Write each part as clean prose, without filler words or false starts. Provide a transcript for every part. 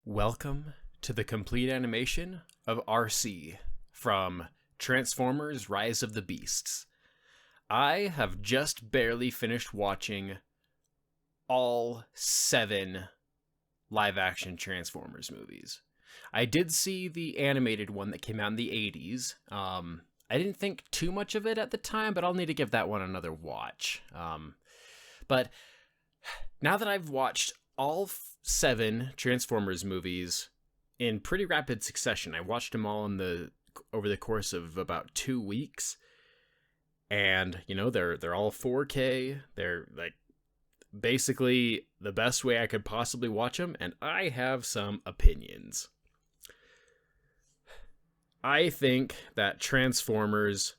Welcome to the complete animation of Arcee from Transformers Rise of the Beasts. I have just barely finished watching all 7 live-action Transformers movies. I did see the animated one that came out in the 80s. I didn't think too much of it at the time, but I'll need to give that one another watch. But now that I've watched all 7 Transformers movies in pretty rapid succession. I watched them all over the course of about 2 weeks, and they're all 4K. They're like basically the best way I could possibly watch them, and I have some opinions. I think that Transformers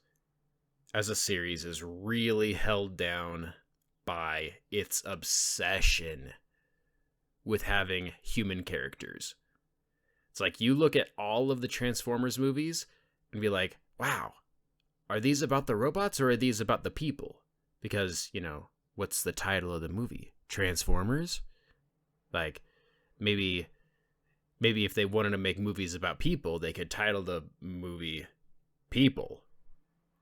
as a series is really held down by its obsession with having human characters. It's like you look at all of the Transformers movies and be like, wow, are these about the robots or are these about the people? Because, what's the title of the movie? Transformers? Like, maybe if they wanted to make movies about people, they could title the movie People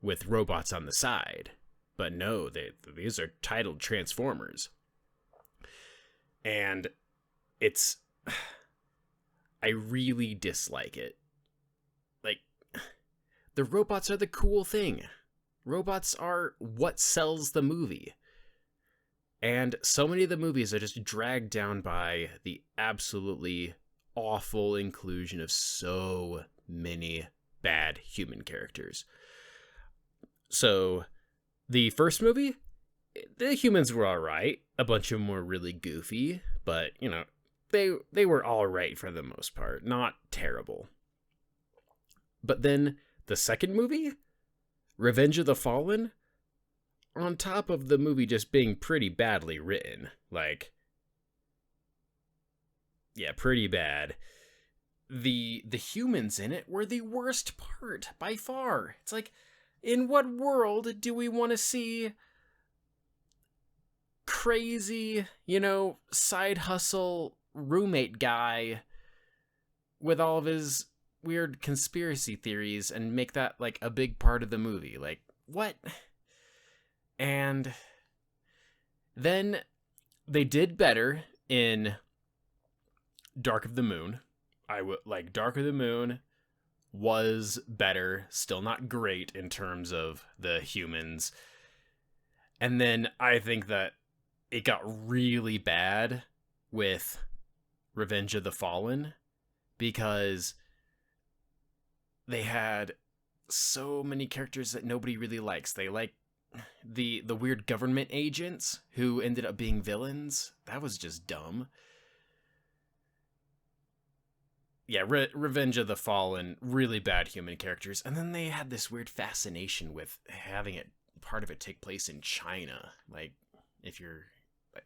with robots on the side. But no, these are titled Transformers. And I really dislike it. Like, the robots are the cool thing. Robots are what sells the movie. And so many of the movies are just dragged down by the absolutely awful inclusion of so many bad human characters. So, the first movie, the humans were alright. A bunch of them were really goofy, but, they were alright for the most part. Not terrible. But then, the second movie, Revenge of the Fallen, on top of the movie just being pretty badly written, pretty bad, the humans in it were the worst part, by far. It's like, in what world do we want to see crazy, side hustle roommate guy with all of his weird conspiracy theories and make that like a big part of the movie? Like, what? And then they did better in Dark of the Moon. Dark of the Moon was better, still not great in terms of the humans. And then I think that it got really bad with Revenge of the Fallen because they had so many characters that nobody really likes. They like the weird government agents who ended up being villains. That was just dumb. Yeah, Revenge of the Fallen, really bad human characters. And then they had this weird fascination with having part of it take place in China. Like,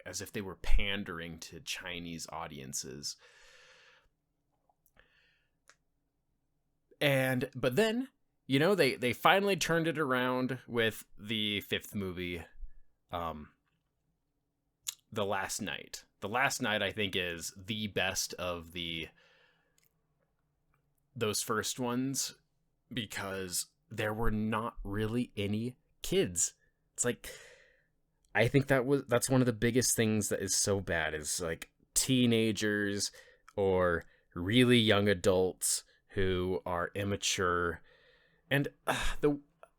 as if they were pandering to Chinese audiences. But then, they finally turned it around with the 5th movie, The Last Night. The Last Night, I think, is the best of those first ones because there were not really any kids. It's like, I think that's one of the biggest things that is so bad is like teenagers or really young adults who are immature. And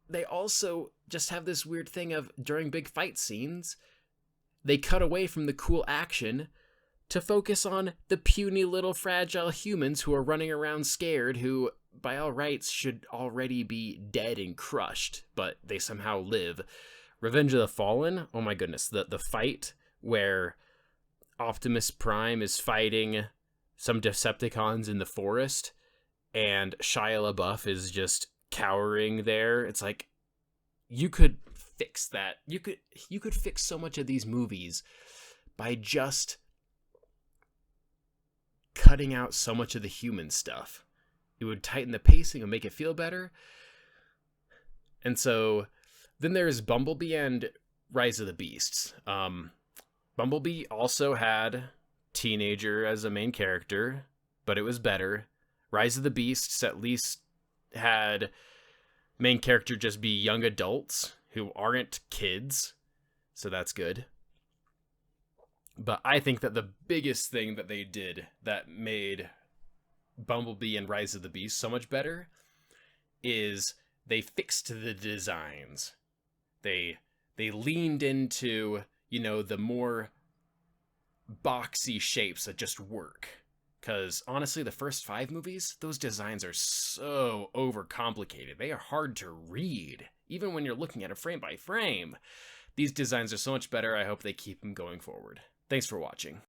they also just have this weird thing of during big fight scenes, they cut away from the cool action to focus on the puny little fragile humans who are running around scared, who by all rights should already be dead and crushed, but they somehow live. Revenge of the Fallen, oh my goodness, the fight where Optimus Prime is fighting some Decepticons in the forest and Shia LaBeouf is just cowering there. It's like, you could fix that. You could fix so much of these movies by just cutting out so much of the human stuff. It would tighten the pacing and make it feel better. And so then there's Bumblebee and Rise of the Beasts. Bumblebee also had teenager as a main character. but it was better. Rise of the Beasts at least had main character just be young adults who aren't kids, so that's good. But I think that the biggest thing that they did that made Bumblebee and Rise of the Beast so much better is they fixed the designs. They leaned into, the more boxy shapes that just work. Because honestly, the first 5 movies, those designs are so overcomplicated. They are hard to read, even when you're looking at it frame by frame. These designs are so much better. I hope they keep them going forward. Thanks for watching.